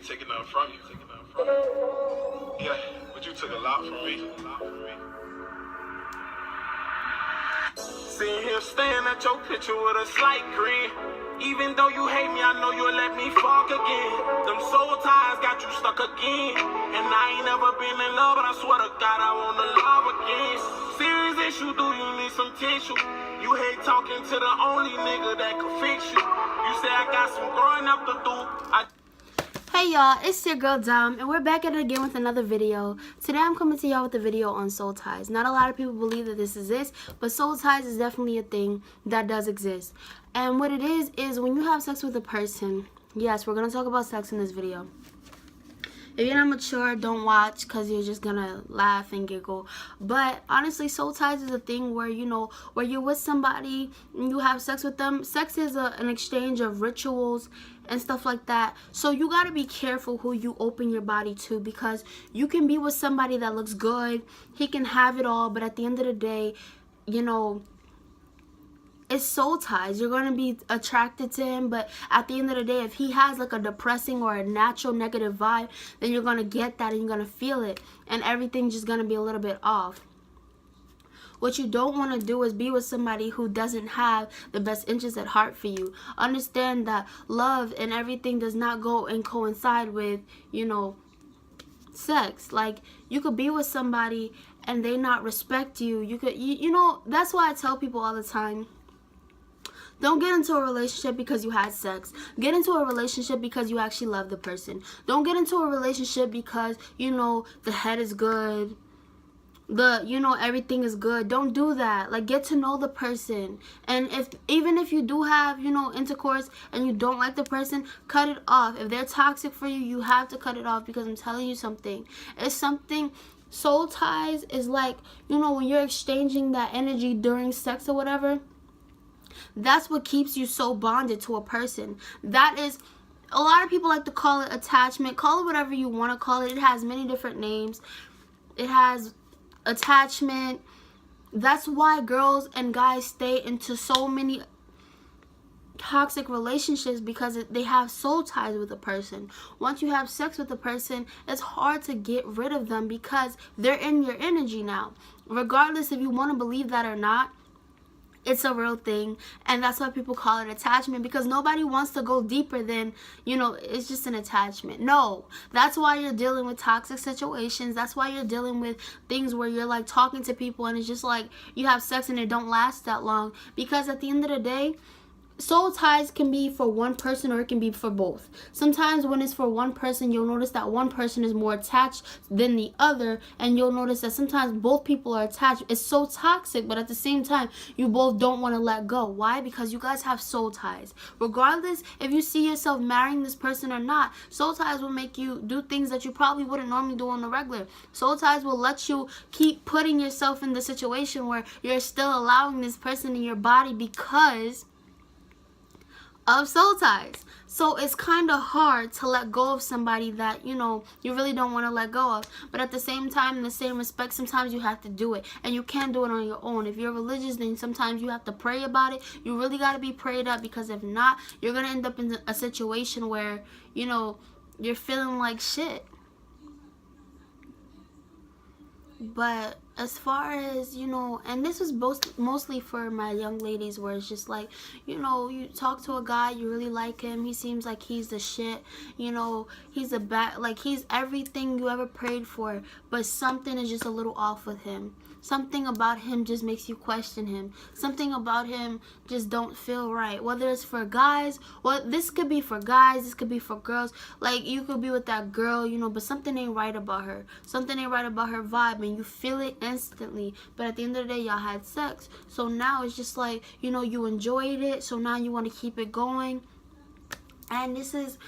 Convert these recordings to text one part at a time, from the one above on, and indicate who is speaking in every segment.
Speaker 1: taking nothing from you. Yeah, but you took a lot from me. Sitting here staring at your picture with a slight grin. Even though you hate me, I know you'll let me fuck again. Them soul ties got you stuck again. And I ain't never been in love, but I swear to God I wanna love again. Serious issue, do you need some tissue? You hate talking to the only nigga that could fix you. You say I got some growing up to do.
Speaker 2: Hey y'all, it's your girl Dom, and we're back at it again with another video. Today I'm coming to y'all with a video on soul ties. Not a lot of people believe that this exists, but soul ties is definitely a thing that does exist. And what it is when you have sex with a person, yes, we're going to talk about sex in this video. If you're not mature, don't watch because you're just going to laugh and giggle. But honestly, soul ties is a thing where, where you're with somebody and you have sex with them. Sex is an exchange of rituals and stuff like that. So you got to be careful who you open your body to, because you can be with somebody that looks good. He can have it all, but at the end of the day, it's soul ties. You're going to be attracted to him, but at the end of the day, if he has like a depressing or a natural negative vibe, then you're going to get that and you're going to feel it, and everything's just going to be a little bit off. What you don't want to do is be with somebody who doesn't have the best interest at heart for you. Understand that love and everything does not go and coincide with, sex. Like, you could be with somebody and they not respect you. That's why I tell people all the time, don't get into a relationship because you had sex. Get into a relationship because you actually love the person. Don't get into a relationship because, the head is good. Everything is good. Don't do that. Like, get to know the person. And even if you do have, intercourse and you don't like the person, cut it off. If they're toxic for you, you have to cut it off, because I'm telling you something. It's something. Soul ties is like, when you're exchanging that energy during sex or whatever. That's what keeps you so bonded to a person. That is, a lot of people like to call it attachment. Call it whatever you want to call it. It has many different names. It has attachment. That's why girls and guys stay into so many toxic relationships, because they have soul ties with a person. Once you have sex with a person, it's hard to get rid of them because they're in your energy now. Regardless if you want to believe that or not, it's a real thing, and that's why people call it attachment, because nobody wants to go deeper than, it's just an attachment. No, that's why you're dealing with toxic situations. That's why you're dealing with things where you're like talking to people and it's just like you have sex and it don't last that long, because at the end of the day, soul ties can be for one person or it can be for both. Sometimes when it's for one person, you'll notice that one person is more attached than the other, and you'll notice that sometimes both people are attached. It's so toxic, but at the same time, you both don't want to let go. Why? Because you guys have soul ties. Regardless if you see yourself marrying this person or not, soul ties will make you do things that you probably wouldn't normally do on the regular. Soul ties will let you keep putting yourself in the situation where you're still allowing this person in your body because of soul ties. So it's kind of hard to let go of somebody that you really don't want to let go of, but at the same time, in the same respect, sometimes you have to do it, and you can't do it on your own. If you're religious, then sometimes you have to pray about it. You really got to be prayed up, because if not, you're gonna end up in a situation where you're feeling like shit. But as far as, and this was mostly for my young ladies, where it's just like, you talk to a guy, you really like him, he seems like he's the shit, he's he's everything you ever prayed for, but something is just a little off with him. Something about him just makes you question him. Something about him just don't feel right. Whether it's for guys, well, this could be for guys, this could be for girls. Like, you could be with that girl, but something ain't right about her. Something ain't right about her vibe, and you feel it instantly. But at the end of the day, y'all had sex. So now it's just like, you enjoyed it, so now you want to keep it going. And this is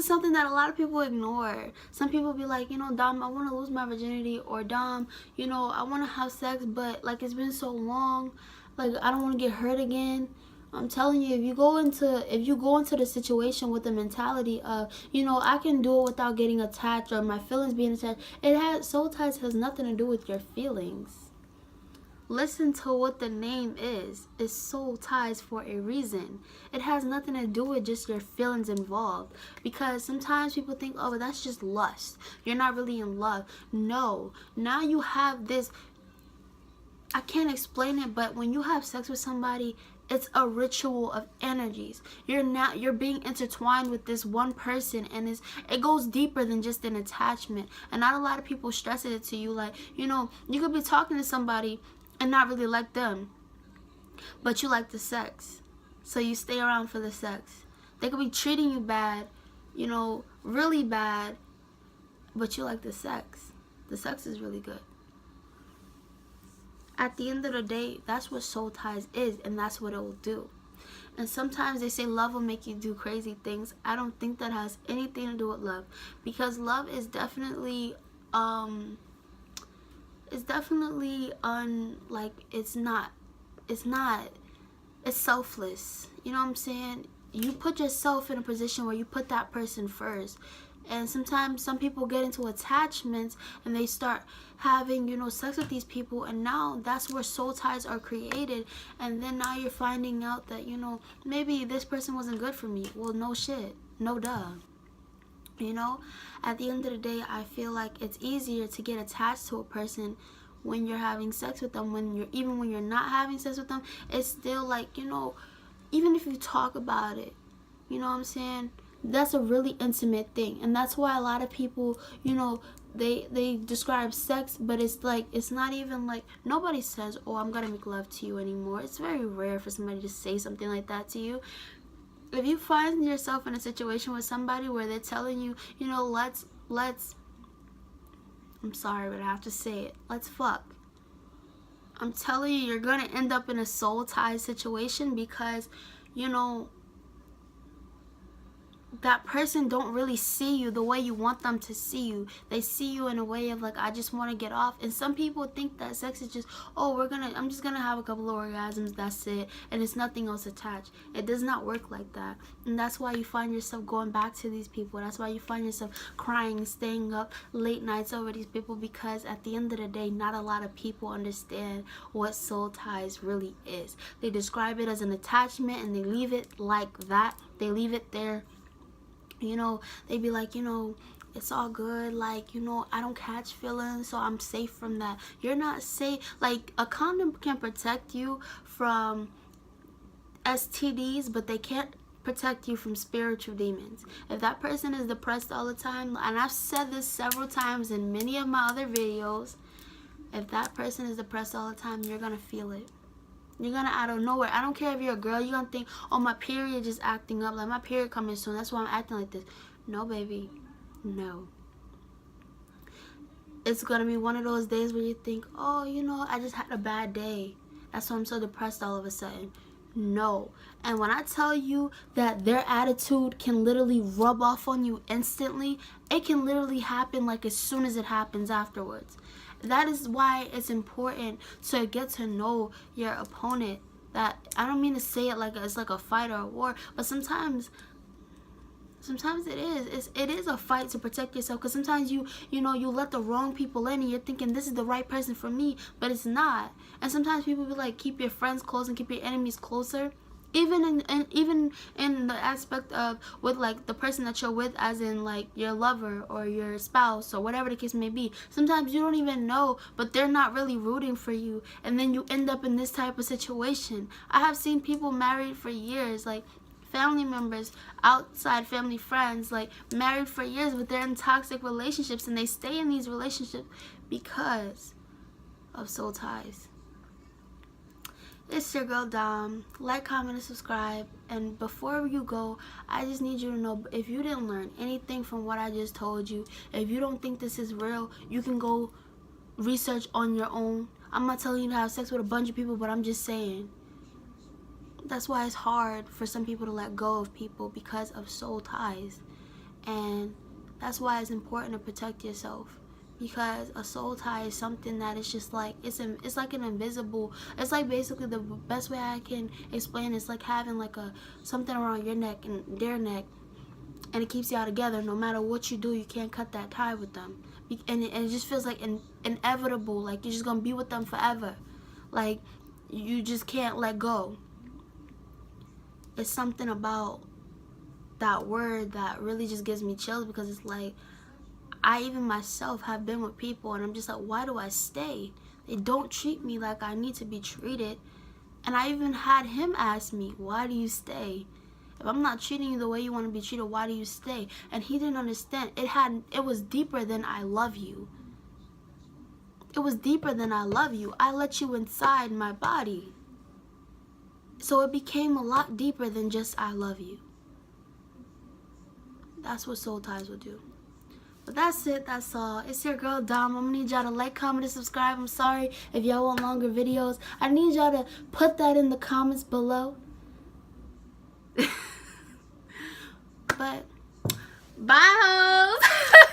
Speaker 2: something that a lot of people ignore. Some people be like, Dom, I want to lose my virginity, or Dom, I want to have sex, but like it's been so long, like I don't want to get hurt again. I'm telling you, if you go into the situation with the mentality of, I can do it without getting attached or my feelings being attached, soul ties has nothing to do with your feelings. listen to what the name is. It's soul ties for a reason. It has nothing to do with just your feelings involved. Because sometimes people think, oh, that's just lust. You're not really in love. No. Now you have this, I can't explain it, but when you have sex with somebody, it's a ritual of energies. You're being intertwined with this one person, and it goes deeper than just an attachment. And not a lot of people stress it to you. Like, you could be talking to somebody and not really like them, but you like the sex, so you stay around for the sex. They could be treating you bad, really bad, but you like the sex. The sex is really good. At the end of the day, that's what soul ties is, and that's what it will do. And sometimes they say love will make you do crazy things. I don't think that has anything to do with love, because love is definitely it's selfless. You know what I'm saying? You put yourself in a position where you put that person first. And sometimes some people get into attachments and they start having, sex with these people, and now that's where soul ties are created. And then now you're finding out that, maybe this person wasn't good for me. Well, no shit. No duh. At the end of the day, I feel like it's easier to get attached to a person when you're having sex with them. Even when you're not having sex with them, it's still like, even if you talk about it, you know what I'm saying? That's a really intimate thing. And that's why a lot of people, they describe sex, but it's like, it's not even like, nobody says, oh, I'm gonna make love to you anymore. It's very rare for somebody to say something like that to you. If you find yourself in a situation with somebody where they're telling you, let's I'm sorry, but I have to say it, let's fuck, I'm telling you, you're gonna end up in a soul tie situation, because that person don't really see you the way you want them to see you. They see you in a way of like, I just want to get off. And some people think that sex is just, oh, I'm just gonna have a couple of orgasms, that's it, and it's nothing else attached. It does not work like that. And that's why you find yourself going back to these people. That's why you find yourself crying, staying up late nights over these people, because at the end of the day, not a lot of people understand what soul ties really is. They describe it as an attachment, and they leave it like that. They leave it there. They be like, it's all good, like, I don't catch feelings, so I'm safe from that. You're not safe. Like, a condom can protect you from STDs, but they can't protect you from spiritual demons. If that person is depressed all the time, and I've said this several times in many of my other videos, if that person is depressed all the time, you're gonna feel it. You're gonna, out of nowhere, I don't care if you're a girl, you're gonna think, oh, my period just acting up, like my period coming soon, that's why I'm acting like this. No, baby, no. It's gonna be one of those days where you think, oh, I just had a bad day, that's why I'm so depressed all of a sudden. No. And when I tell you that their attitude can literally rub off on you instantly, it can literally happen like as soon as it happens afterwards. That is why it's important to get to know your opponent. That, I don't mean to say it like it's like a fight or a war, but sometimes it is a fight to protect yourself, because sometimes you let the wrong people in, and you're thinking this is the right person for me, but it's not. And sometimes people be like, keep your friends close and keep your enemies closer. Even in the aspect of with like the person that you're with, as in like your lover or your spouse or whatever the case may be, sometimes you don't even know, but they're not really rooting for you, and then you end up in this type of situation. I have seen people married for years, like family members, outside family friends, like married for years, but they're in toxic relationships, and they stay in these relationships because of soul ties. It's your girl Dom. Like, comment, and subscribe. And before you go, I just need you to know, if you didn't learn anything from what I just told you, if you don't think this is real, you can go research on your own. I'm not telling you to have sex with a bunch of people, but I'm just saying. That's why it's hard for some people to let go of people, because of soul ties. And that's why it's important to protect yourself. Because a soul tie is something that is just like, it's like an invisible, it's like basically the best way I can explain it, it's like having like something around your neck and their neck, and it keeps y'all together. No matter what you do, you can't cut that tie with them. And it just feels like inevitable, like you're just gonna be with them forever. Like, you just can't let go. It's something about that word that really just gives me chills, because it's like, I even myself have been with people and I'm just like, why do I stay? They don't treat me like I need to be treated. And I even had him ask me, why do you stay? If I'm not treating you the way you want to be treated, why do you stay? And he didn't understand. It was deeper than I love you. It was deeper than I love you. I let you inside my body. So it became a lot deeper than just I love you. That's what soul ties will do. But that's it. That's all. It's your girl Dom. I'm gonna need y'all to like, comment, and subscribe. I'm sorry if y'all want longer videos. I need y'all to put that in the comments below. But bye, hoes.